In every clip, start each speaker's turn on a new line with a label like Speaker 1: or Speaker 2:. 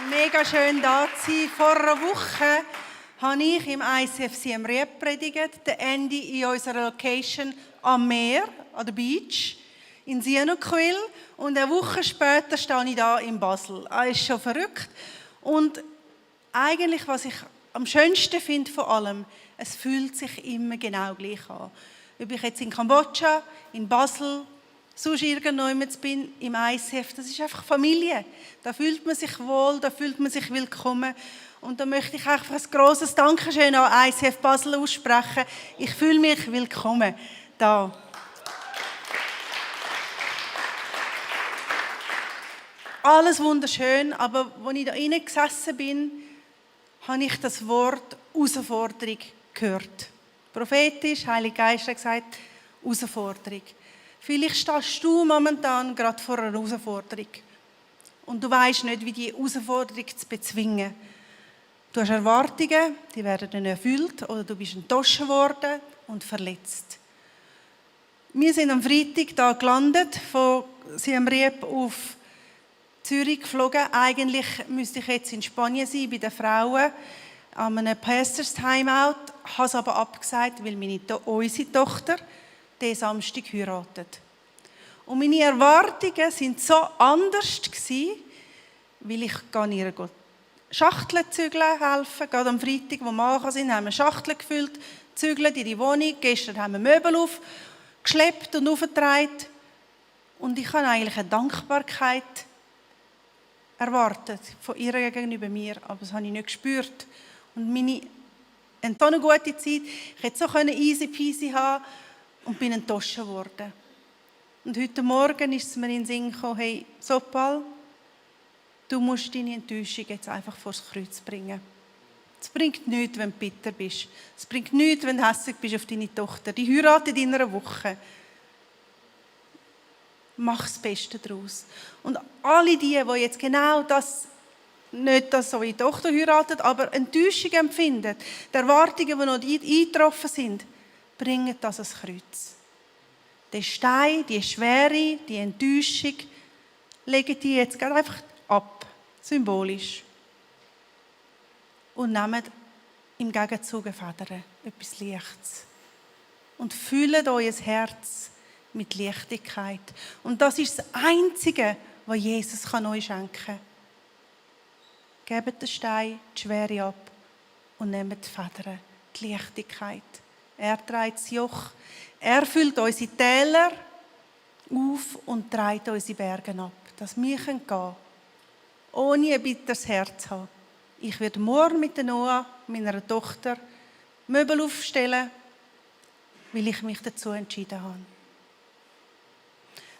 Speaker 1: Mega schön da zu sein. Vor einer Woche habe ich im ICF Siem Reap predigt, der Andy in unserer Location am Meer, an der Beach, in Sihanoukville. Und eine Woche später stehe ich da in Basel. Das ist schon verrückt. Und eigentlich, was ich am schönsten finde von allem, es fühlt sich immer genau gleich an. Ob ich jetzt in Kambodscha, in Basel, sonst irgendwo bin, im ICF, das ist einfach Familie. Da fühlt man sich wohl, da fühlt man sich willkommen. Und da möchte ich einfach ein grosses Dankeschön an ICF Basel aussprechen. Ich fühle mich willkommen da. Alles wunderschön, aber als ich da rein gesessen bin, habe ich das Wort Herausforderung gehört. Prophetisch, Heiliger Geist hat gesagt, Herausforderung. Vielleicht stehst du momentan gerade vor einer Herausforderung und du weißt nicht, wie die Herausforderung zu bezwingen. Du hast Erwartungen, die werden nicht erfüllt oder du bist enttäuscht worden und verletzt. Wir sind am Freitag hier gelandet, von Siem Reap auf Zürich geflogen. Eigentlich müsste ich jetzt in Spanien sein, bei den Frauen, an einem Pastors Timeout, habe es aber abgesagt, weil unsere Tochter diesen Samstag heiratet. Und meine Erwartungen waren so anders gewesen, weil ich ihr Schachteln zügeln helfen. Gerade am Freitag, wo wir angekommen sind, haben wir Schachteln gefüllt, zügelt in die Wohnung. Gestern haben wir Möbel aufgeschleppt und aufgetragen. Und ich habe eigentlich eine Dankbarkeit erwartet von ihr gegenüber mir, aber das habe ich nicht gespürt. Und so eine gute Zeit, ich hätte so easy peasy haben und bin enttäuscht worden. Und heute Morgen ist es mir in den Sinn gekommen, hey, Sopal, du musst deine Enttäuschung jetzt einfach vor das Kreuz bringen. Es bringt nichts, wenn du bitter bist. Es bringt nichts, wenn du hässlich bist auf deine Tochter. Die heiratet in einer Woche. Mach das Beste daraus. Und alle die jetzt genau das, nicht dass so wie Tochter heiratet, aber Enttäuschung empfinden, die Erwartungen, die noch eingetroffen sind, bringen das ans Kreuz. Den Stein, die Schwere, die Enttäuschung, legen die jetzt gerade einfach ab, symbolisch. Und nehmen im Gegenzug eine Feder, etwas Lichtes. Und füllen euer Herz mit Leichtigkeit. Und das ist das Einzige, was Jesus euch schenken kann. Gebt den Stein, die Schwere ab und nehmt die Federn, die Leichtigkeit. Er trägt das Joch. Er füllt unsere Täler auf und trägt unsere Berge ab, dass wir gehen können, ohne ein bitteres Herz zu haben. Ich werde morgen mit der Noah, meiner Tochter, Möbel aufstellen, weil ich mich dazu entschieden habe.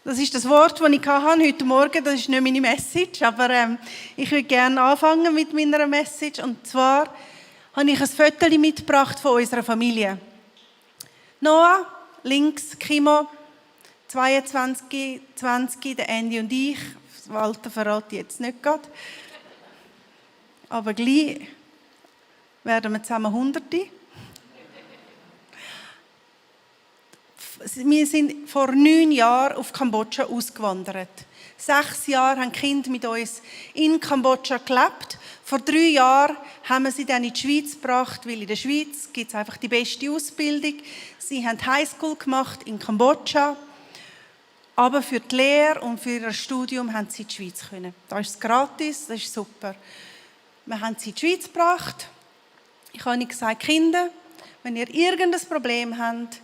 Speaker 1: Das ist das Wort, das ich heute Morgen. Das ist nicht meine Message, aber ich würde gerne anfangen mit meiner Message. Und zwar habe ich ein Foto mitgebracht von unserer Familie. Noah, links, Kimo, 22, 20, der Andy und ich. Das Alter verrate ich jetzt nicht gerade. Aber gleich werden wir zusammen Hunderte. Wir sind vor 9 Jahren auf Kambodscha ausgewandert. 6 Jahre haben die Kinder mit uns in Kambodscha gelebt. Vor 3 Jahren haben wir sie dann in die Schweiz gebracht, weil in der Schweiz gibt es einfach die beste Ausbildung. Sie haben Highschool gemacht in Kambodscha. Aber für die Lehre und für ihr Studium haben sie in die Schweiz können. Da ist es gratis, das ist super. Wir haben sie in die Schweiz gebracht. Ich habe ihnen gesagt, Kinder, wenn ihr irgendein Problem habt,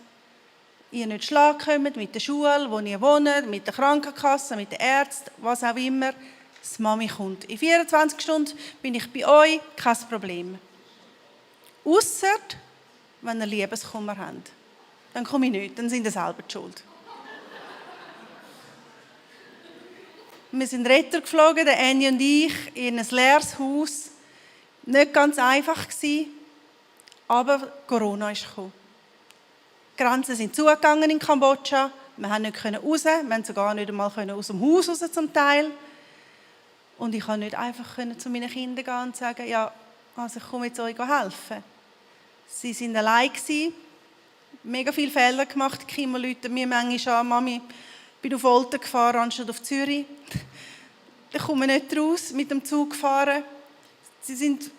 Speaker 1: ihr nicht schlagen könnt mit der Schule, wo ihr wohnt, mit der Krankenkasse, mit den Ärzten, was auch immer, das Mami kommt. In 24 Stunden bin ich bei euch, kein Problem. Ausser, wenn ihr Liebeskummer habt. Dann komme ich nicht, dann sind ihr selber die schuld. Wir sind Retter geflogen, der Annie und ich, in ein leeres Haus. Nicht ganz einfach gewesen, aber Corona ist gekommen. Die Grenzen sind zugegangen in Kambodscha. Wir haben nicht raus. Wir haben sogar nicht einmal aus dem Haus raus zum Teil. Und ich konnte nicht einfach zu meinen Kindern gehen und sagen, ja, also ich komme jetzt euch helfen. Sie waren allein gewesen, mega viele Fehler gemacht. Die Kinder rufen mir manchmal an, Mami, ich bin auf Olten gefahren, anstatt auf Zürich. ich komme nicht raus, mit dem Zug gefahren.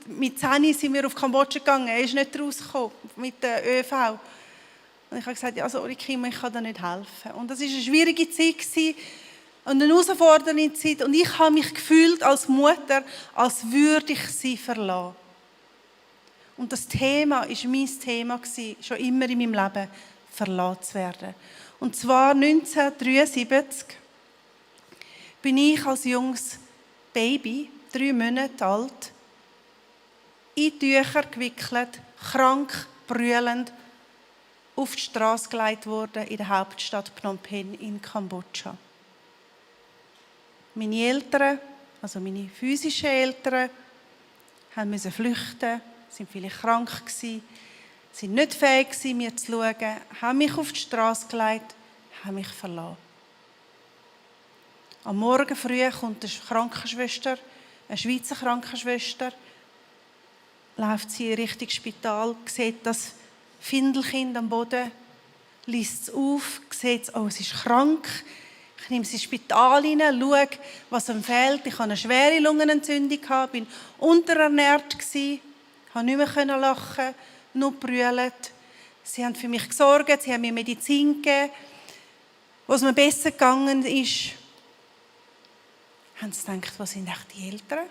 Speaker 1: Mit 10 sind wir auf Kambodscha gegangen, er ist nicht rausgekommen mit der ÖV. Und ich habe gesagt, ja, sorry Kim, ich kann dir nicht helfen. Und das war eine schwierige Zeit und eine herausfordernde Zeit. Und ich habe mich gefühlt als Mutter, als würde ich sie verlassen. Und das Thema war mein Thema, schon immer in meinem Leben, verlassen zu werden. Und zwar 1973 bin ich als junges Baby, 3 Monate alt, in Tücher gewickelt, krank, brüllend, auf die Straße gelegt worden in der Hauptstadt Phnom Penh in Kambodscha. Meine Eltern, also meine physischen Eltern, mussten flüchten, sind vielleicht krank gewesen, sind nicht fähig gewesen, mir zu schauen, haben mich auf die Straße gelegt, haben mich verlassen. Am Morgen früh kommt eine Krankenschwester, eine Schweizer Krankenschwester, läuft sie in Richtung Spital, sieht das Findelkind am Boden, liest es auf, sieht, oh, es ist krank. Ich nehme sie ins Spital rein, schaue, was ihm fehlt. Ich hatte eine schwere Lungenentzündung, war unterernährt, konnte nicht mehr lachen, nur brüllt. Sie haben für mich gesorgt, sie haben mir Medizin gegeben. Als es mir besser gegangen ist, haben sie gedacht, was sind echt die Eltern?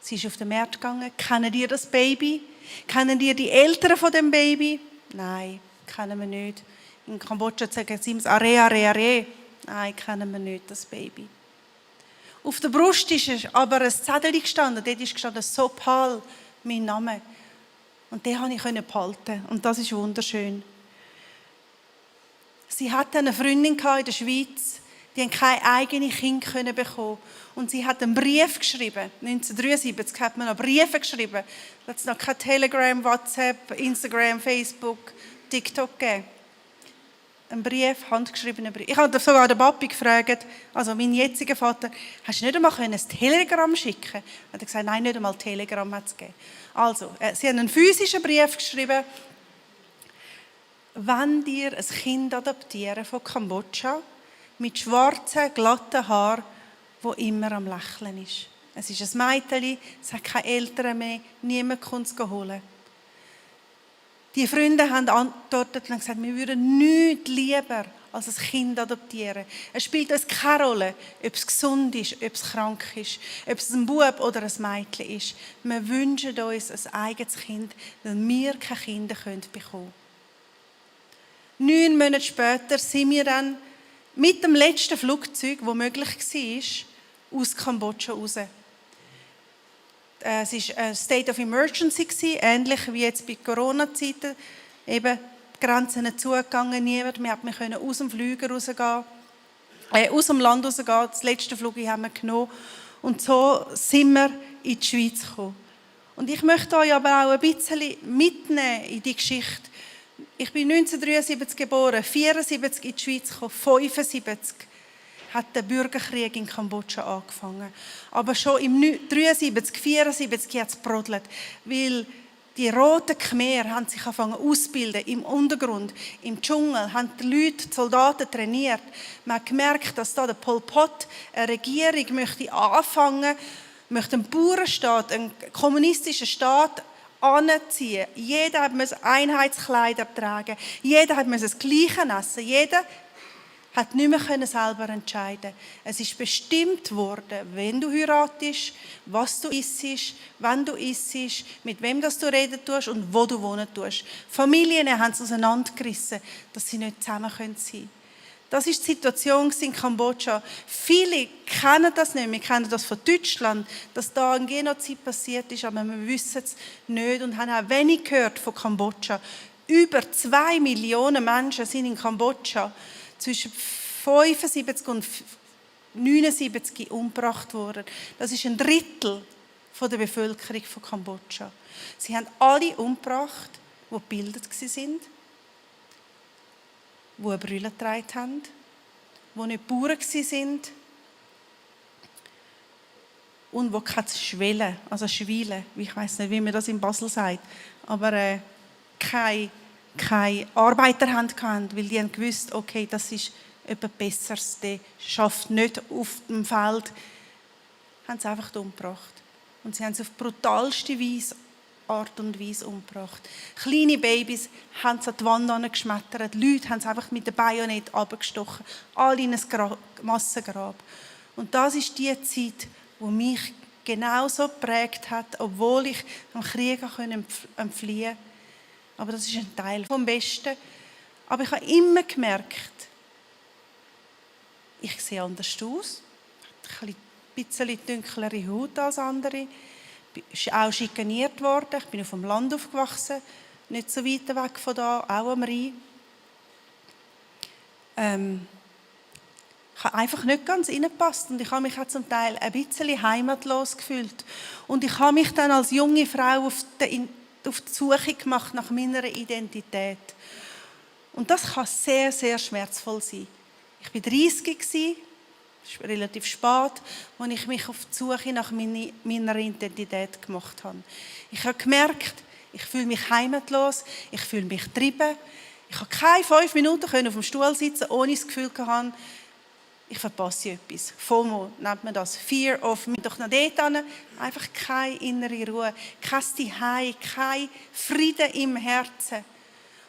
Speaker 1: Sie ist auf den Markt gegangen. Kennen ihr das Baby? Kennen ihr die Eltern von dem Baby? Nein, kennen wir nicht. In Kambodscha sagen sie immer Are, Are, Are. Nein, kennen wir nicht, das Baby. Auf der Brust ist aber ein Zettel gestanden. Dort ist gestanden Sopal, mein Name. Und den konnte ich behalten. Und das ist wunderschön. Sie hatte eine Freundin in der Schweiz, die keine eigenen Kinder bekommen. Und sie hat einen Brief geschrieben. 1973 hat man noch Briefe geschrieben. Da hat es noch kein Telegram, WhatsApp, Instagram, Facebook, TikTok gegeben. Ein Brief, handgeschriebener Brief. Ich habe sogar den Papi gefragt, also meinen jetzigen Vater, hast du nicht einmal ein Telegramm schicken können? Er hat gesagt, nein, nicht einmal Telegramm hat es gegeben. Also, sie haben einen physischen Brief geschrieben. Wenn ihr ein Kind adoptieren von Kambodscha mit schwarzen, glatten Haaren, wo immer am Lächeln ist. Es ist ein Mädchen, es hat keine Eltern mehr, niemand kommt es holen. Die Freunde haben geantwortet und gesagt, wir würden nichts lieber als ein Kind adoptieren. Es spielt uns keine Rolle, ob es gesund ist, ob es krank ist, ob es ein Bub oder ein Mädchen ist. Wir wünschen uns ein eigenes Kind, weil wir keine Kinder bekommen können. 9 Monate später sind wir dann mit dem letzten Flugzeug, das möglich war, aus Kambodscha raus. Es war ein State of Emergency, ähnlich wie jetzt bei Corona-Zeiten. Eben die Grenzen nicht zugegangen, niemand. Wir konnten aus dem Flieger rausgehen, aus dem Land rausgehen. Das letzte Flug haben wir genommen. Und so sind wir in die Schweiz gekommen. Und ich möchte euch aber auch ein bisschen mitnehmen in die Geschichte. Ich bin 1973 geboren, 1974 in die Schweiz gekommen, 1975 hat der Bürgerkrieg in Kambodscha angefangen. Aber schon im 1973, 1974 hat es brodelt, weil die roten Khmer haben sich angefangen auszubilden im Untergrund, im Dschungel, haben die Leute, die Soldaten trainiert. Man hat gemerkt, dass da der Pol Pot eine Regierung möchte anfangen, möchte einen Bauernstaat, einen kommunistischen Staat anziehen. Jeder musste Einheitskleider tragen. Jeder musste das Gleiche essen. Jeder hat nicht mehr selber entscheiden. Es ist bestimmt worden, wenn du heiratest, was du isst, wann du isst, mit wem das du reden tust und wo du wohnen tust. Familien haben es auseinandergerissen, dass sie nicht zusammen sein können. Das ist die Situation in Kambodscha. Viele kennen das nicht. Wir kennen das von Deutschland, dass da ein Genozid passiert ist, aber wir wissen es nicht und haben auch wenig gehört von Kambodscha. Über 2 Millionen Menschen sind in Kambodscha zwischen 75 und 79 umgebracht worden. Das ist ein Drittel der Bevölkerung von Kambodscha. Sie haben alle umgebracht, die gebildet waren, die eine Brille getragen haben, die nicht Bauern waren und die keine Schwelle, also Schwiele, ich weiss nicht, wie man das in Basel sagt, aber keine Arbeiter hatten, weil die haben gewusst, okay, das ist etwas Besseres, der schafft nicht auf dem Feld haben sie einfach umgebracht. Und sie haben sie auf brutalste Art und Weise umgebracht. Kleine Babys haben sie an die Wand geschmettert. Leute haben sie einfach mit dem Bajonett abgestochen. Alle in ein Massengrab. Und das ist die Zeit, die mich genauso geprägt hat, obwohl ich am Krieg entfliehen konnte. Aber das ist ein Teil vom Besten. Aber ich habe immer gemerkt, ich sehe anders aus. Ich habe ein bisschen dunklere Haut als andere. Ich bin auch schikaniert worden. Ich bin auf dem Land aufgewachsen, nicht so weit weg von da, auch am Rhein. Ich habe einfach nicht ganz reingepasst und ich habe mich auch zum Teil ein bisschen heimatlos gefühlt. Und ich habe mich dann als junge Frau auf die Suche gemacht nach meiner Identität. Und das kann sehr, sehr schmerzvoll sein. Ich war 30, das ist relativ spät, als ich mich auf die Suche nach meiner Identität gemacht habe. Ich habe gemerkt, ich fühle mich heimatlos, ich fühle mich getrieben. Ich konnte keine 5 Minuten auf dem Stuhl sitzen, ohne das Gefühl zu haben, ich verpasse etwas. FOMO nennt man das. Fear of, mich doch noch dort hin. Einfach keine innere Ruhe, kein Zuhause, kein Frieden im Herzen.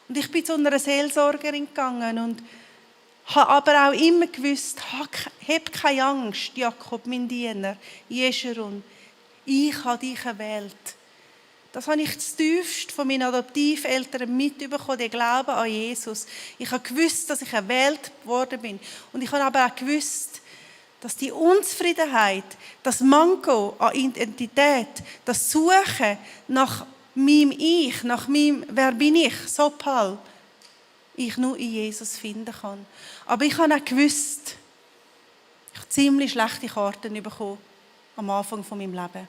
Speaker 1: Und ich bin zu einer Seelsorgerin gegangen und habe aber auch immer gewusst, hab keine Angst, Jakob, mein Diener, Jeschurun. Ich habe dich erwählt. Das habe ich zutiefst von meinen Adoptiveltern mitbekommen, den Glauben an Jesus. Ich habe gewusst, dass ich erwählt worden bin. Und ich habe aber auch gewusst, dass die Unzufriedenheit, das Manko an Identität, das Suchen nach meinem Ich, nach meinem «Wer bin ich?» Sopal, ich nur in Jesus finden kann. Aber ich habe auch gewusst, ich habe ziemlich schlechte Karten bekommen am Anfang von meinem Leben.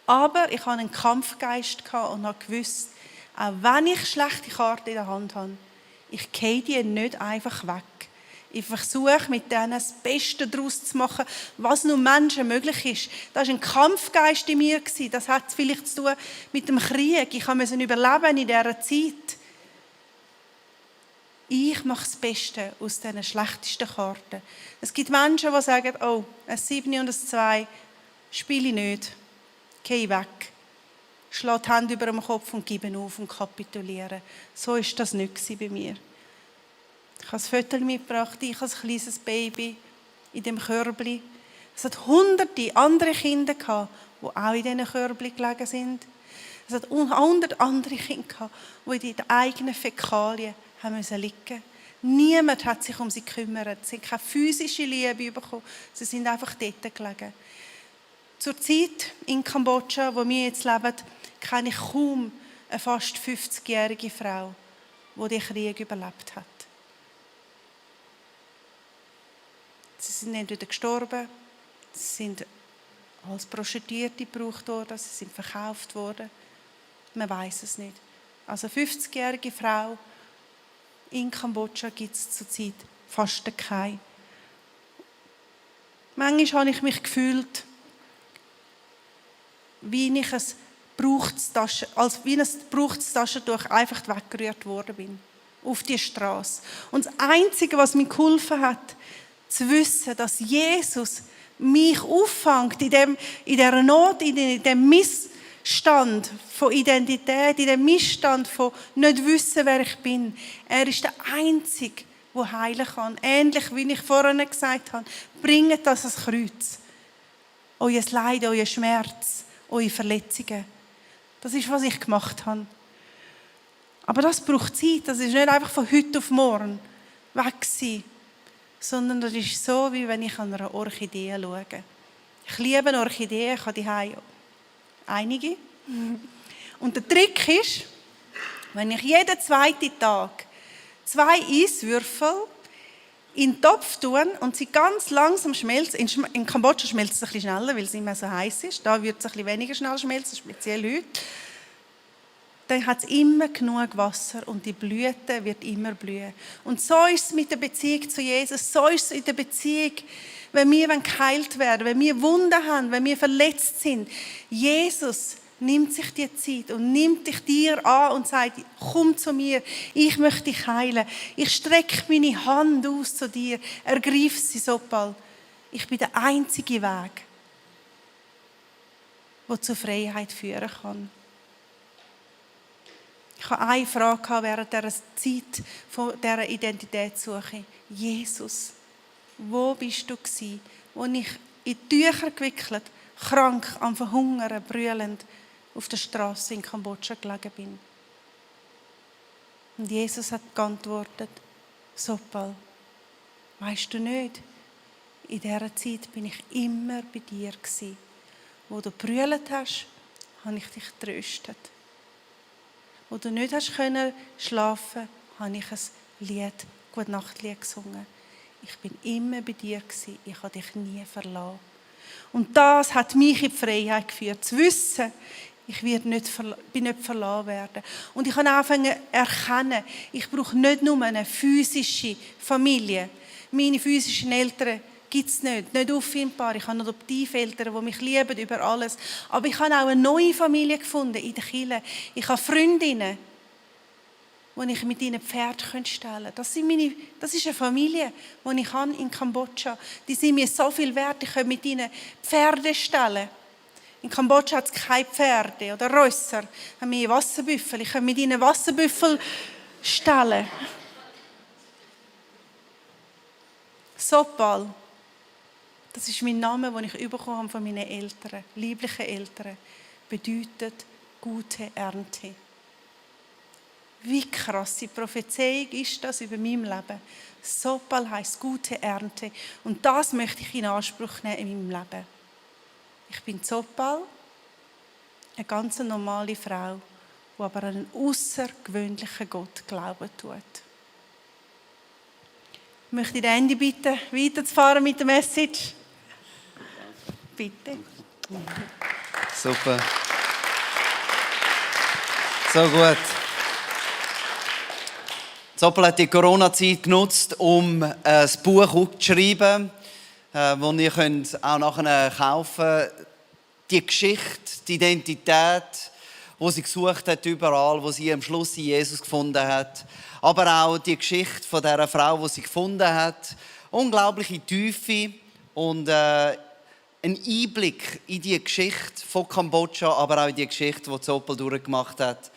Speaker 1: Aber ich hatte einen Kampfgeist und habe gewusst, auch wenn ich schlechte Karten in der Hand habe, ich gehe die nicht einfach weg. Ich versuche, mit denen das Beste daraus zu machen, was nur Menschen möglich ist. Das war ein Kampfgeist in mir. Das hat vielleicht zu tun mit dem Krieg. Ich musste überleben in dieser Zeit. Ich mache das Beste aus diesen schlechtesten Karten. Es gibt Menschen, die sagen, oh, ein 7 und ein 2 spiele ich nicht. Geh weg. Schlag die Hände über dem Kopf und gebe auf und kapituliere. So war das nicht bei mir. Ich habe ein Foto mitgebracht, ich als kleines Baby in dem Körbli. Es hat hunderte andere Kinder gehabt, die auch in diesen Körbli gelegen sind. Es hat 100 andere Kinder gehabt, die in den eigenen Fäkalien haben liegen mussten. Niemand hat sich um sie gekümmert. Sie haben keine physische Liebe bekommen. Sie sind einfach dort gelegen. Zur Zeit in Kambodscha, wo wir jetzt leben, kenne ich kaum eine fast 50-jährige Frau, die den Krieg überlebt hat. Sie sind entweder gestorben, sie sind als Prostituierte gebraucht worden, sie sind verkauft worden. Man weiß es nicht. Also eine 50-jährige Frau in Kambodscha gibt es zurzeit fast keine. Manchmal habe ich mich gefühlt, wie ein Gebrauchtstaschentuch einfach weggerührt worden bin. Auf die Straße. Und das Einzige, was mir geholfen hat, zu wissen, dass Jesus mich auffängt in dieser Not, in dem Missstand von Identität, in dem Missstand von nicht wissen, wer ich bin. Er ist der Einzige, der heilen kann. Ähnlich wie ich vorhin gesagt habe, bringt das ans Kreuz. Euer Leid, euer Schmerz, eure Verletzungen. Das ist, was ich gemacht habe. Aber das braucht Zeit. Das ist nicht einfach von heute auf morgen weg sein. Sondern das ist so, wie wenn ich an einer Orchidee schaue. Ich liebe Orchideen, ich habe die einige. Und der Trick ist, wenn ich jeden zweiten Tag 2 Eiswürfel in den Topf tue und sie ganz langsam schmelzen. In Kambodscha schmelzt es ein bisschen schneller, weil es nicht mehr so heiß ist. Da wird es ein bisschen weniger schnell schmelzen, speziell heute. Dann hat es immer genug Wasser und die Blüte wird immer blühen. Und so ist es mit der Beziehung zu Jesus, so ist es in der Beziehung, wenn wir geheilt werden, wenn wir Wunden haben, wenn wir verletzt sind. Jesus nimmt sich die Zeit und nimmt dich dir an und sagt, komm zu mir, ich möchte dich heilen. Ich strecke meine Hand aus zu dir, ergreif sie so bald. Ich bin der einzige Weg, der zur Freiheit führen kann. Ich hatte eine Frage während dieser Zeit von dieser Identitätssuche. Jesus, wo bist du gewesen, wo ich in Tücher gewickelt, krank, am Verhungern, brüllend auf der Straße in Kambodscha gelegen bin? Und Jesus hat geantwortet, Sopal, weisst du nicht, in dieser Zeit bin ich immer bei dir gewesen. Wo du gebrüllt hast, habe ich dich getröstet. Wo du nicht hast können schlafen, habe ich ein Lied, Gute-Nacht-Lied gesungen. Ich bin immer bei dir gewesen, ich habe dich nie verlassen. Und das hat mich in die Freiheit geführt, zu wissen, ich bin nicht verlassen werden. Und ich habe angefangen zu erkennen, ich brauche nicht nur eine physische Familie. Meine physischen Eltern gibt es nicht auffindbar. Ich habe Adoptiveltern, die mich lieben über alles. Aber ich habe auch eine neue Familie gefunden in der Kirche. Ich habe Freundinnen, wo ich mit ihnen Pferde stellen kann. Das ist eine Familie, die ich habe in Kambodscha. Die sind mir so viel wert, ich kann mit ihnen Pferde stellen. In Kambodscha hat es keine Pferde oder Rösser, haben wir Wasserbüffel. Ich kann mit ihnen Wasserbüffel stellen. Sopal, das ist mein Name, den ich bekommen habe von meinen Eltern, lieblichen Eltern, bedeutet gute Ernte. Wie krasse Prophezeiung ist das über mein Leben? Sopal heisst gute Ernte. Und das möchte ich in Anspruch nehmen in meinem Leben. Ich bin Sopal, eine ganz normale Frau, die aber an einen außergewöhnlichen Gott glauben tut. Ich möchte den Andy bitten, weiterzufahren mit der Message. Bitte.
Speaker 2: Super. So gut. Sopal hat die Corona-Zeit genutzt, um ein Buch zu schreiben, das ihr auch nachher kaufen könnt. Die Geschichte, die Identität, die sie gesucht hat überall, wo sie am Schluss in Jesus gefunden hat. Aber auch die Geschichte von dieser Frau, die sie gefunden hat. Unglaubliche Tiefe und ein Einblick in die Geschichte von Kambodscha, aber auch in die Geschichte, die Sopal durchgemacht hat.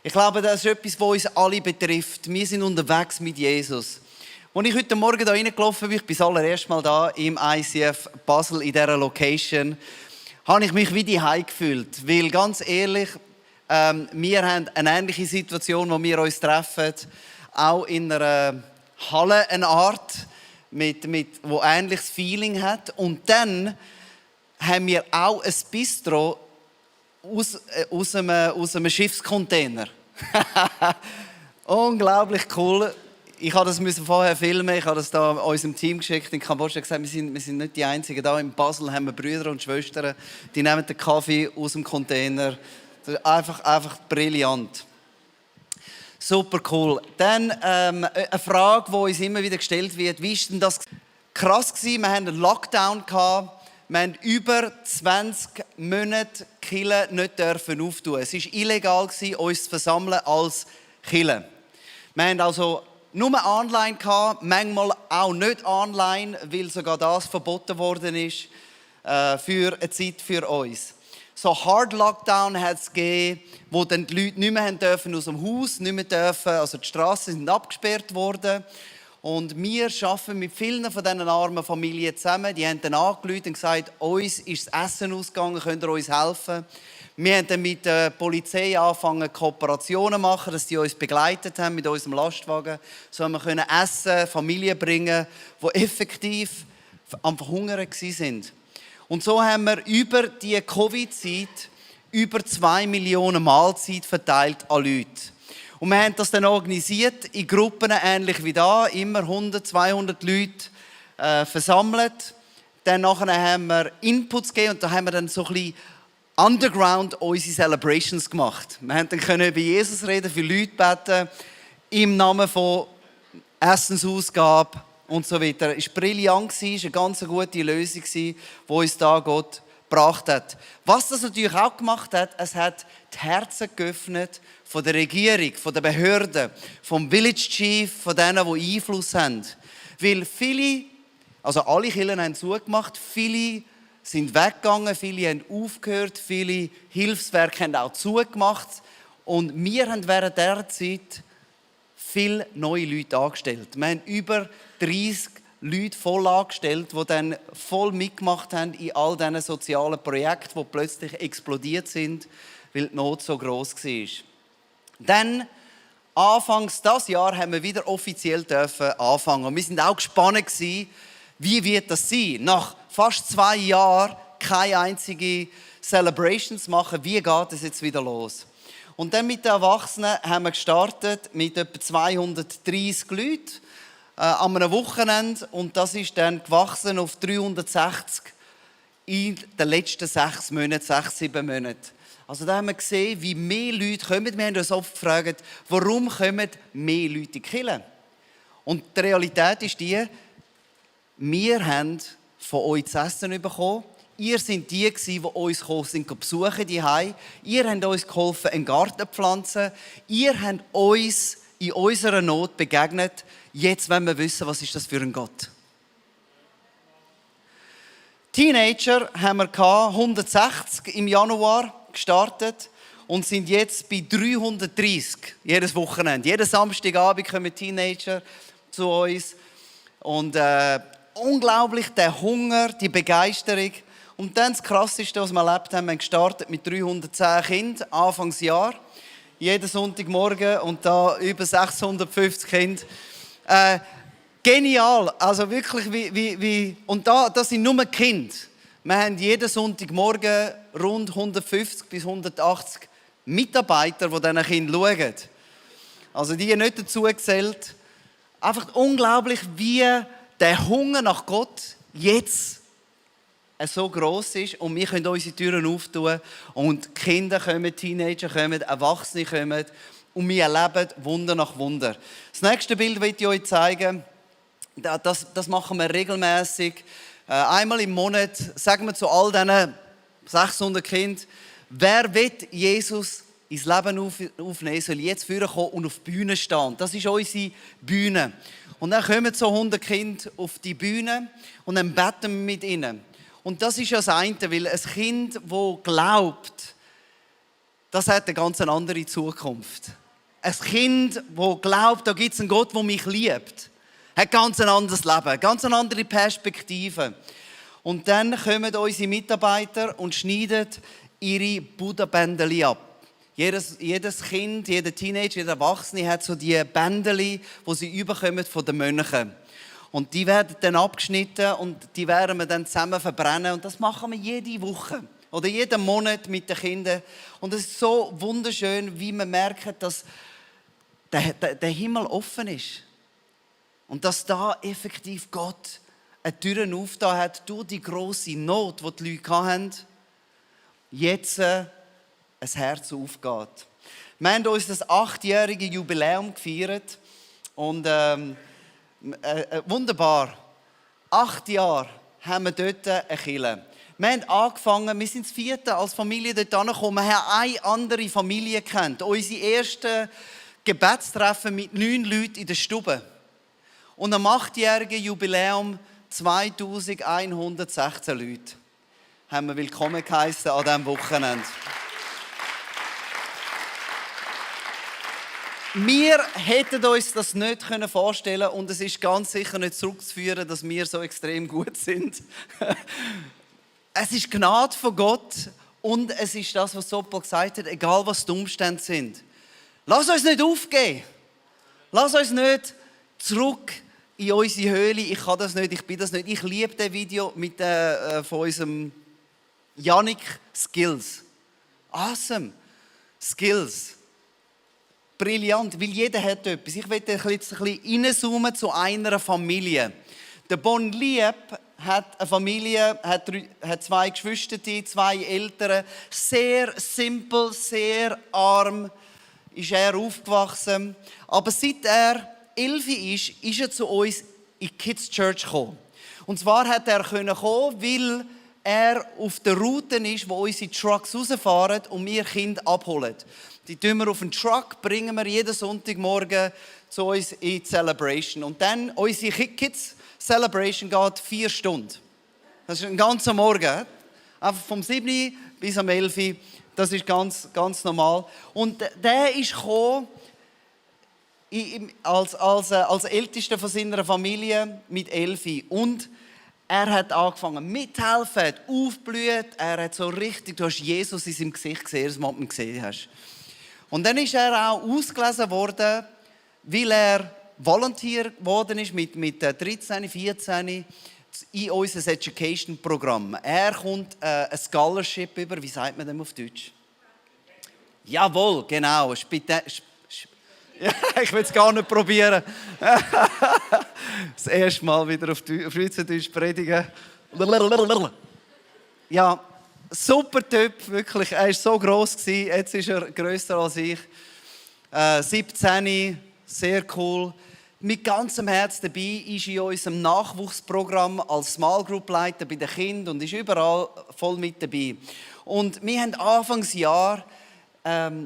Speaker 2: Ich glaube, das ist etwas, was uns alle betrifft. Wir sind unterwegs mit Jesus. Als ich heute Morgen hier reingelaufen bin, ich bin das allererste Mal hier im ICF Basel in dieser Location, habe ich mich wie daheim gefühlt. Weil, ganz ehrlich, wir haben eine ähnliche Situation, wo wir uns treffen, auch in einer Halle, eine Art, wo ähnliches Feeling hat. Und dann haben wir auch ein Bistro aus einem Schiffscontainer. Unglaublich cool. Ich musste das vorher filmen, ich habe das da unserem Team geschickt in Kambodscha, gesagt, wir sind nicht die Einzigen. Hier in Basel haben wir Brüder und Schwestern, die nehmen den Kaffee aus dem Container. Das ist einfach brillant. Super cool. Dann eine Frage, die uns immer wieder gestellt wird. Wie war denn das? Krass gewesen, wir hatten einen Lockdown. Wir haben über 20 Monate Kirche nicht auftun. Es war illegal, uns zu versammeln als Kirche. Wir haben also nur online gehabt, manchmal auch nicht online, weil sogar das verboten worden ist für eine Zeit für uns. So Hard Lockdown hat es gegeben, wo dann die Leute nicht mehr dürfen aus dem Haus, nicht mehr dürfen, also die Straßen sind abgesperrt worden. Und wir arbeiten mit vielen von diesen armen Familien zusammen. Die haben dann angerufen und gesagt, uns ist das Essen ausgegangen, könnt ihr uns helfen? Wir haben dann mit der Polizei angefangen, Kooperationen zu machen, dass die uns begleitet haben mit unserem Lastwagen. So haben wir Essen, Familien bringen, die effektiv am Verhungern waren. Und so haben wir über die Covid-Zeit über 2 Millionen Mahlzeiten verteilt an Leute. Und wir haben das dann organisiert in Gruppen, ähnlich wie da, immer 100, 200 Leute versammelt. Dann nachher haben wir Inputs gegeben und da haben wir dann so ein bisschen underground unsere Celebrations gemacht. Wir haben dann über Jesus reden, für Leute beten, im Namen von Essensausgabe und so weiter. Es war brillant, es war eine ganz gute Lösung, die uns da Gott gebracht hat. Was das natürlich auch gemacht hat, es hat die Herzen geöffnet von der Regierung, von den Behörden, vom Village Chief, von denen, die Einfluss haben. Weil viele Also alle Kirchen haben zugemacht, viele sind weggegangen, viele haben aufgehört, viele Hilfswerke haben auch zugemacht. Und wir haben während dieser Zeit viele neue Leute angestellt. Wir haben über 30 Leute voll angestellt, die dann voll mitgemacht haben in all diesen sozialen Projekten, die plötzlich explodiert sind, weil die Not so gross war. Dann, anfangs dieses Jahr, haben wir wieder offiziell anfangen. Und wir waren auch gespannt, wie wird das sein? Nach fast 2 Jahren keine einzige Celebrations machen. Wie geht es jetzt wieder los? Und dann mit den Erwachsenen haben wir gestartet mit etwa 230 Leuten an einem Wochenende. Und das ist dann gewachsen auf 360 in den letzten 6 Monaten, 6, 7 Monaten. Also da haben wir gesehen, wie mehr Leute kommen. Wir haben uns oft gefragt, warum kommen mehr Leute in die Kirche? Und die Realität ist die, wir haben von euch zu essen bekommen. Ihr seid die, die uns besuchen haben. Ihr habt uns geholfen, einen Garten zu pflanzen. Ihr habt uns in unserer Not begegnet. Jetzt wollen wir wissen, was ist das für ein Gott? Teenager haben wir 160 im Januar gestartet und sind jetzt bei 330 jedes Wochenende. Jeden Samstagabend kommen Teenager zu uns. Und unglaublich der Hunger, die Begeisterung. Und dann das Krasseste, was wir erlebt haben, wir haben gestartet mit 310 Kindern, Anfangsjahr. Jeden Sonntagmorgen und da über 650 Kinder. Genial, also wirklich wie und das sind nur Kinder. Wir haben jeden Sonntagmorgen rund 150 bis 180 Mitarbeiter, die diesen Kindern schauen. Also die nicht dazu gezählt. Einfach unglaublich, wie der Hunger nach Gott jetzt so gross ist und wir können unsere Türen auftun und Kinder kommen, Teenager kommen, Erwachsene kommen und wir erleben Wunder nach Wunder. Das nächste Bild möchte ich euch zeigen. Das machen wir regelmäßig. Einmal im Monat sagen wir zu all diesen 600 Kindern, wer will Jesus ins Leben aufnehmen, soll jetzt vorkommen und auf die Bühne stehen. Das ist unsere Bühne. Und dann kommen so 100 Kinder auf die Bühne und dann beten wir mit ihnen. Und das ist ja das eine, weil ein Kind, das glaubt, das hat eine ganz andere Zukunft. Ein Kind, das glaubt, da gibt es einen Gott, der mich liebt, hat ganz ein anderes Leben, ganz eine andere Perspektive. Und dann kommen unsere Mitarbeiter und schneiden ihre Buddha-Bändeli ab. Jedes Kind, jeder Teenager, jeder Erwachsene hat so die Bändeli, die sie überkommen von den Mönchen. Und die werden dann abgeschnitten und die werden wir dann zusammen verbrennen. Und das machen wir jede Woche oder jeden Monat mit den Kindern. Und es ist so wunderschön, wie man merkt, dass der Himmel offen ist. Und dass da effektiv Gott eine Tür aufgetan hat durch die grosse Not, die die Leute hatten. Jetzt ein Herz aufgeht. Wir haben uns das 8-jährige Jubiläum gefeiert. Und wunderbar. 8 Jahre haben wir dort eine Kirche. Wir haben angefangen, wir sind das 4. als Familie dort angekommen. Wir haben eine andere Familie kennt. Unsere ersten Gebetstreffen mit 9 Leuten in der Stube. Und am 8-jährigen Jubiläum 2116 Leute haben wir willkommen geheissen an diesem Wochenende. Wir hätten uns das nicht vorstellen können und es ist ganz sicher nicht zurückzuführen, dass wir so extrem gut sind. Es ist Gnade von Gott und es ist das, was Sopo gesagt hat, egal was die Umstände sind. Lass uns nicht aufgeben. Lass uns nicht zurück in unsere Höhle. Ich kann das nicht, ich bin das nicht. Ich liebe das Video von unserem Yannick Skills. Awesome. Skills. Brillant, weil jeder hat etwas. Ich möchte jetzt ein bisschen reinzoomen zu einer Familie. Der Bon Lieb hat eine Familie, hat 2 Geschwister, 2 Eltern. Sehr simpel, sehr arm ist er aufgewachsen. Aber seit er 11 ist er zu uns in die Kids Church gekommen. Und zwar hat er kommen, weil er auf der Route ist, wo unsere Trucks rausfahren und wir Kinder abholen. Die tun wir auf den Truck, bringen wir jeden Sonntagmorgen zu uns in die Celebration. Und dann, unsere Kids Celebration geht 4 Stunden. Das ist ein ganzer Morgen. Einfach vom 7. bis am 11. Das ist ganz, ganz normal. Und der ist gekommen, als Ältester von seiner Familie mit 11. Und er hat angefangen mithelfen, hat aufgeblüht. Er hat so richtig, du hast Jesus in seinem Gesicht gesehen, das man gesehen hast. Und dann ist er auch ausgelesen worden, weil er Volunteer geworden ist mit 13, 14 in unser Education-Programm. Er kommt ein Scholarship über, wie sagt man dem auf Deutsch? Jawohl, genau. Ja, ich will es gar nicht probieren. Das erste Mal wieder auf Schweizerdeutsch predigen. Ja, super Typ, wirklich. Er war so gross, jetzt ist er grösser als ich. 17, sehr cool. Mit ganzem Herz dabei, ist in unserem Nachwuchsprogramm als Small Group Leiter bei den Kindern und ist überall voll mit dabei. Und wir haben Anfangsjahr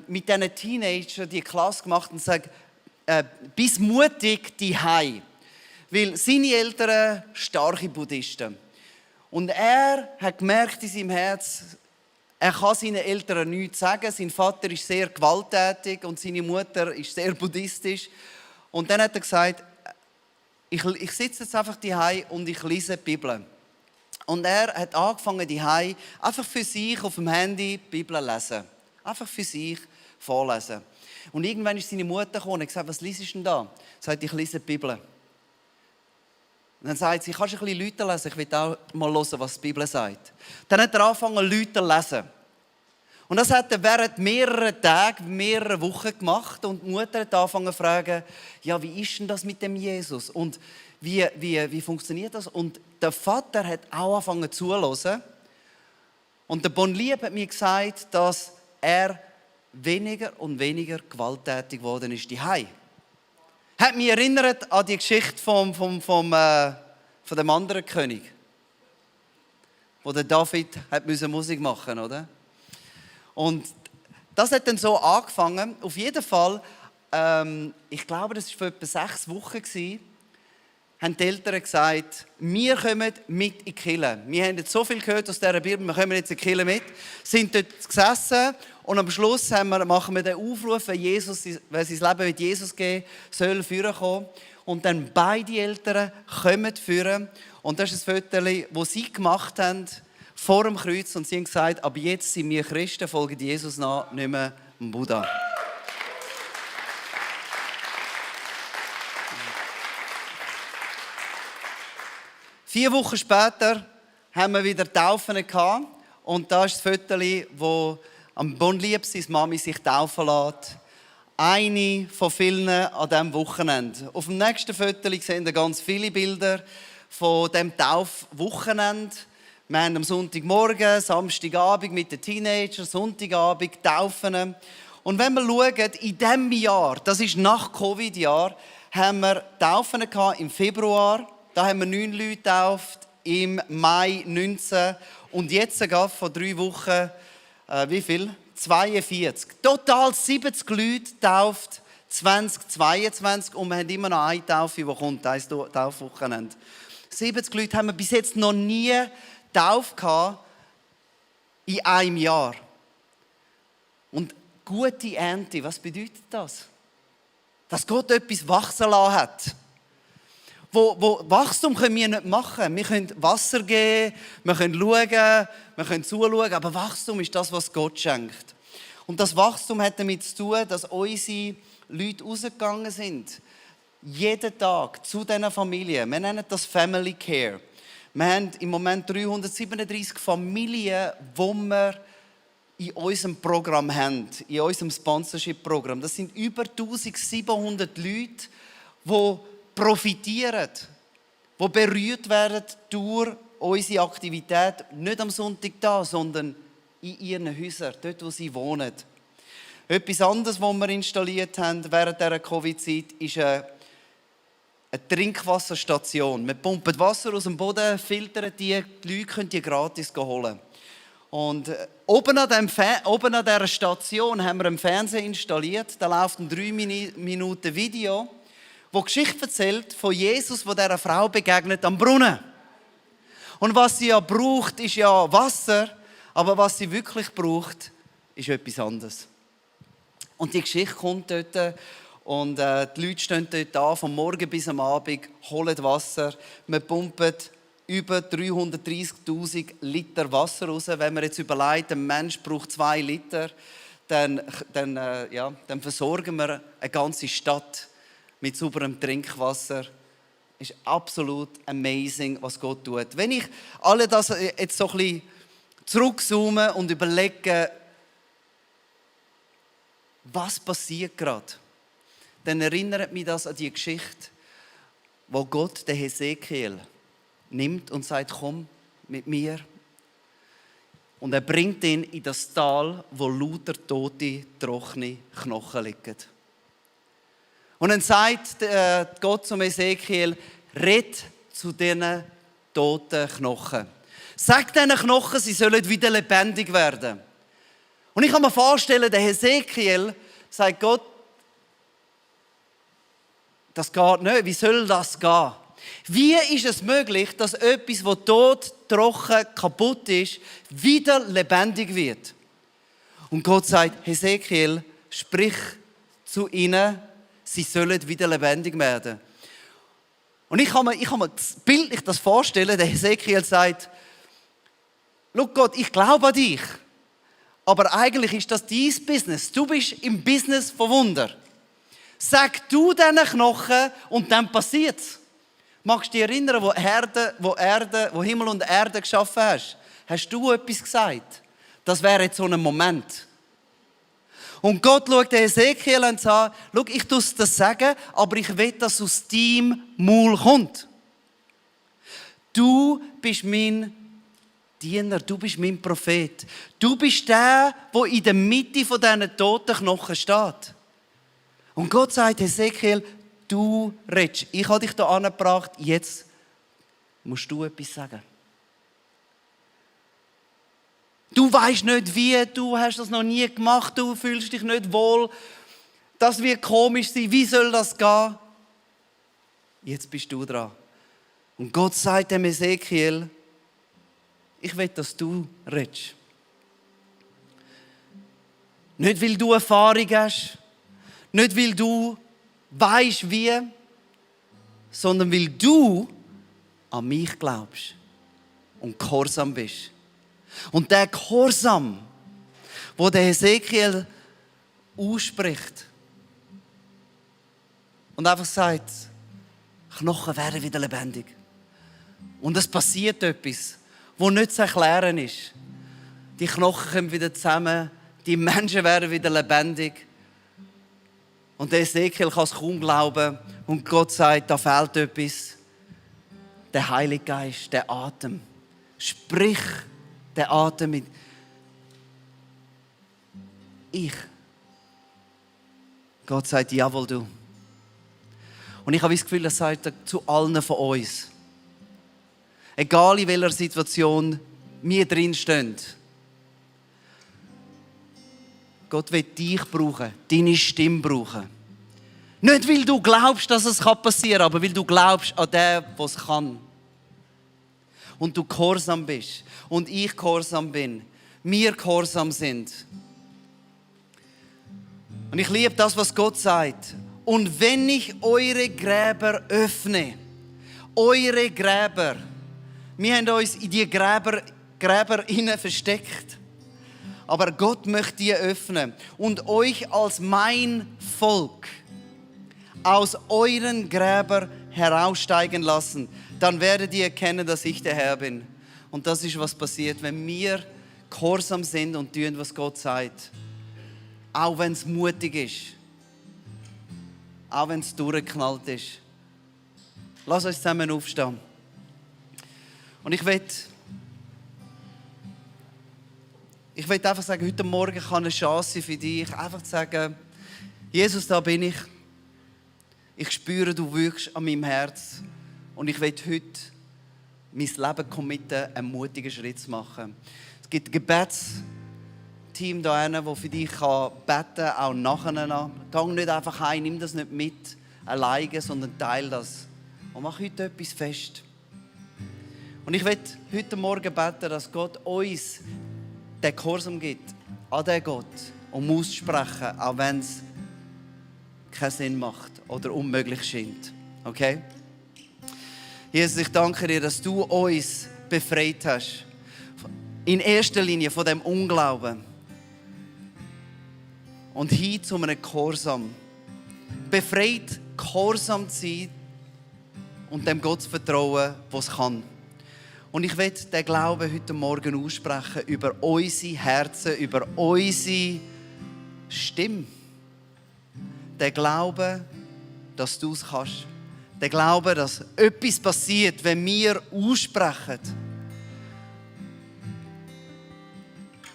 Speaker 2: mit diesen Teenagern die Klasse gemacht und gesagt, bis mutig die Hai. Weil seine Eltern starke Buddhisten. Und er hat gemerkt in seinem Herz, er kann seinen Eltern nichts sagen. Sein Vater ist sehr gewalttätig und seine Mutter ist sehr buddhistisch. Und dann hat er gesagt, ich sitze jetzt einfach daheim und ich lese die Bibel. Und er hat angefangen daheim einfach für sich auf dem Handy die Bibel zu lesen. Einfach für sich vorlesen. Und irgendwann ist seine Mutter gekommen und hat gesagt, was liest du denn da? Er sagt, ich lese die Bibel. Und dann sagt sie, kannst du ein bisschen Leute lesen? Ich will auch mal hören, was die Bibel sagt. Dann hat er angefangen, Leute zu lesen. Und das hat er während mehrerer Tage, mehrerer Wochen gemacht. Und die Mutter hat angefangen zu fragen, ja, wie ist denn das mit dem Jesus? Und wie funktioniert das? Und der Vater hat auch angefangen zuzuhören. Und der Bonlieb hat mir gesagt, dass er weniger und weniger gewalttätig geworden ist daheim. Hat mich erinnert an die Geschichte von dem anderen König, wo der David Musik machen musste, oder? Und das hat dann so angefangen. Auf jeden Fall, ich glaube, das war vor etwa 6 Wochen, haben die Eltern gesagt, wir kommen mit in die Kirche. Wir haben jetzt so viel gehört aus dieser Bibel, wir kommen jetzt in die Kirche mit. Sind dort gesessen und am Schluss machen wir den Aufruf, wenn sie das Leben mit Jesus geben, soll führen kommen. Und dann beide Eltern kommen führen. Und das ist ein Foto, das sie gemacht haben vor dem Kreuz. Und sie haben gesagt, ab jetzt sind wir Christen, folgen Jesus nach, nicht mehr dem Buddha. Vier Wochen später haben wir wieder Taufen gehabt. Und da ist das Foto, wo am Bonlieb seine Mami sich taufen lässt. Eine von vielen an diesem Wochenende. Auf dem nächsten Foto sehen wir ganz viele Bilder von diesem Taufwochenende. Wir haben am Sonntagmorgen, Samstagabend mit den Teenagern, Sonntagabend Taufen. Und wenn wir schauen, in diesem Jahr, das ist nach Covid-Jahr, haben wir Taufen gehabt im Februar. Da haben wir 9 Leute getauft, im Mai 19. Und jetzt sogar vor 3 Wochen, wie viel? 42. Total 70 Leute getauft, 2022. Und wir haben immer noch eine Taufe, die kommt, ein Taufwochenende. 70 Leute haben wir bis jetzt noch nie getauft in einem Jahr. Und gute Ernte, was bedeutet das? Dass Gott etwas wachsen lassen hat. Wo Wachstum können wir nicht machen. Wir können Wasser geben, wir können schauen, wir können zuschauen, aber Wachstum ist das, was Gott schenkt. Und das Wachstum hat damit zu tun, dass unsere Leute rausgegangen sind. Jeden Tag zu diesen Familien. Wir nennen das Family Care. Wir haben im Moment 337 Familien, die wir in unserem Programm haben, in unserem Sponsorship-Programm. Das sind über 1700 Leute, die profitieren, die berührt werden durch unsere Aktivität, nicht am Sonntag da, sondern in ihren Häusern, dort wo sie wohnen. Etwas anderes, was wir installiert haben während dieser Covid-Zeit, ist eine Trinkwasserstation. Wir pumpen Wasser aus dem Boden, filtern die Leute können die gratis holen. Und oben an dieser Station haben wir einen Fernseher installiert, da läuft ein 3 Minuten Video. wo die Geschichte erzählt von Jesus, wo dieser Frau begegnet am Brunnen. Und was sie ja braucht, ist ja Wasser, aber was sie wirklich braucht, ist etwas anderes. Und die Geschichte kommt dort und die Leute stehen dort an, vom Morgen bis am Abend, holen Wasser. Wir pumpen über 330'000 Liter Wasser raus. Wenn man jetzt überlegt, ein Mensch braucht 2 Liter, dann versorgen wir eine ganze Stadt mit sauberem Trinkwasser. Es ist absolut amazing, was Gott tut. Wenn ich alle das jetzt so ein bisschen zurückzoome und überlege, was passiert gerade, dann erinnert mich das an die Geschichte, wo Gott den Hesekiel nimmt und sagt, komm mit mir. Und er bringt ihn in das Tal, wo lauter tote, trockene Knochen liegen. Und dann sagt Gott zum Hesekiel, red zu diesen toten Knochen. Sag diesen Knochen, sie sollen wieder lebendig werden. Und ich kann mir vorstellen, der Hesekiel sagt Gott, das geht nicht. Wie soll das gehen? Wie ist es möglich, dass etwas, das tot, trocken, kaputt ist, wieder lebendig wird? Und Gott sagt, Hesekiel, sprich zu ihnen, sie sollen wieder lebendig werden. Und ich kann mir bildlich das vorstellen, der Hesekiel sagt, schau Gott, ich glaube an dich, aber eigentlich ist das dein Business. Du bist im Business von Wunder. Sag du diesen Knochen und dann passiert's. Magst du dich erinnern, wo Himmel und Erde geschaffen hast? Hast du etwas gesagt? Das wäre jetzt so ein Moment. Und Gott schaut den Hesekiel und sagt, schau, ich tue das sagen, aber ich will, dass es aus deinem Maul kommt. Du bist mein Diener, du bist mein Prophet. Du bist der in der Mitte von diesen toten Knochen steht. Und Gott sagt, Hesekiel, du redest. Ich habe dich hier angebracht, jetzt musst du etwas sagen. Du weißt nicht wie, du hast das noch nie gemacht, du fühlst dich nicht wohl. Das wird komisch sein, wie soll das gehen? Jetzt bist du dran. Und Gott sagt dem Hesekiel, ich will, dass du redest. Nicht, weil du Erfahrung hast, nicht, weil du weisst wie, sondern weil du an mich glaubst und gehorsam bist. Und der Gehorsam, wo der Hesekiel ausspricht und einfach sagt, Knochen werden wieder lebendig. Und es passiert etwas, wo nicht zu erklären ist. Die Knochen kommen wieder zusammen, die Menschen werden wieder lebendig. Und der Hesekiel kann es kaum glauben. Und Gott sagt, da fehlt etwas. Der Heilige Geist, der Atem. Sprich den Atem mit. Ich. Gott sagt, jawohl, du. Und ich habe das Gefühl, er sagt zu allen von uns. Egal in welcher Situation wir drin stehen. Gott will dich brauchen, deine Stimme brauchen. Nicht, weil du glaubst, dass es passieren kann, aber weil du glaubst an den, der es kann. Und du gehorsam bist. Und ich gehorsam bin. Wir gehorsam sind. Und ich liebe das, was Gott sagt. Und wenn ich eure Gräber öffne, eure Gräber, wir haben uns in die Gräber hinein versteckt. Aber Gott möchte die öffnen und euch als mein Volk aus euren Gräbern heraussteigen lassen. Dann werdet ihr erkennen, dass ich der Herr bin. Und das ist, was passiert, wenn wir gehorsam sind und tun, was Gott sagt. Auch wenn es mutig ist. Auch wenn es durchgeknallt ist. Lass uns zusammen aufstehen. Und ich will einfach sagen, heute Morgen kann eine Chance für dich, einfach zu sagen, Jesus, da bin ich. Ich spüre, du wirkst an meinem Herz. Und ich will heute mein Leben committen, einen mutigen Schritt zu machen. Es gibt ein Gebetsteam da, das für dich beten kann, auch nachher. Geh nicht einfach heim, nimm das nicht mit. alleine, sondern teile das. Und mach heute etwas fest. Und ich will heute Morgen beten, dass Gott uns den Gehorsam gibt, an den Gott, um auszusprechen, auch wenn es keinen Sinn macht oder unmöglich scheint. Okay? Jesus, ich danke dir, dass du uns befreit hast. In erster Linie von dem Unglauben. Und hin zu einem Gehorsam. Befreit, gehorsam zu sein und dem Gott zu vertrauen, was kann. Und ich will den Glauben heute Morgen aussprechen über unsere Herzen, über unsere Stimme. Den Glauben, dass du es kannst. Den Glauben, dass etwas passiert, wenn wir aussprechen.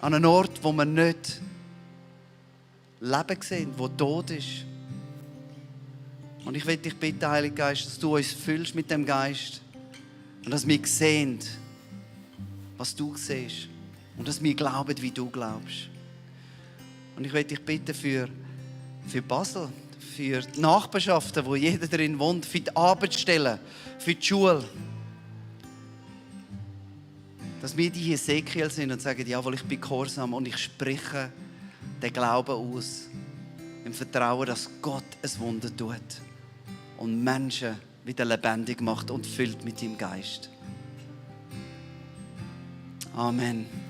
Speaker 2: An einem Ort, wo wir nicht Leben sehen, wo Tod ist. Und ich will dich bitten, Heiliger Geist, dass du uns füllst mit dem Geist. Und dass wir sehen, was du siehst. Und dass wir glauben, wie du glaubst. Und ich will dich bitten für Basel, für die Nachbarschaften, wo jeder drin wohnt, für die Arbeitsstellen, für die Schule. Dass wir die Hesekiel sind und sagen, jawohl, ich bin gehorsam und ich spreche den Glauben aus. Im Vertrauen, dass Gott ein Wunder tut und Menschen wieder lebendig macht und füllt mit dem Geist. Amen.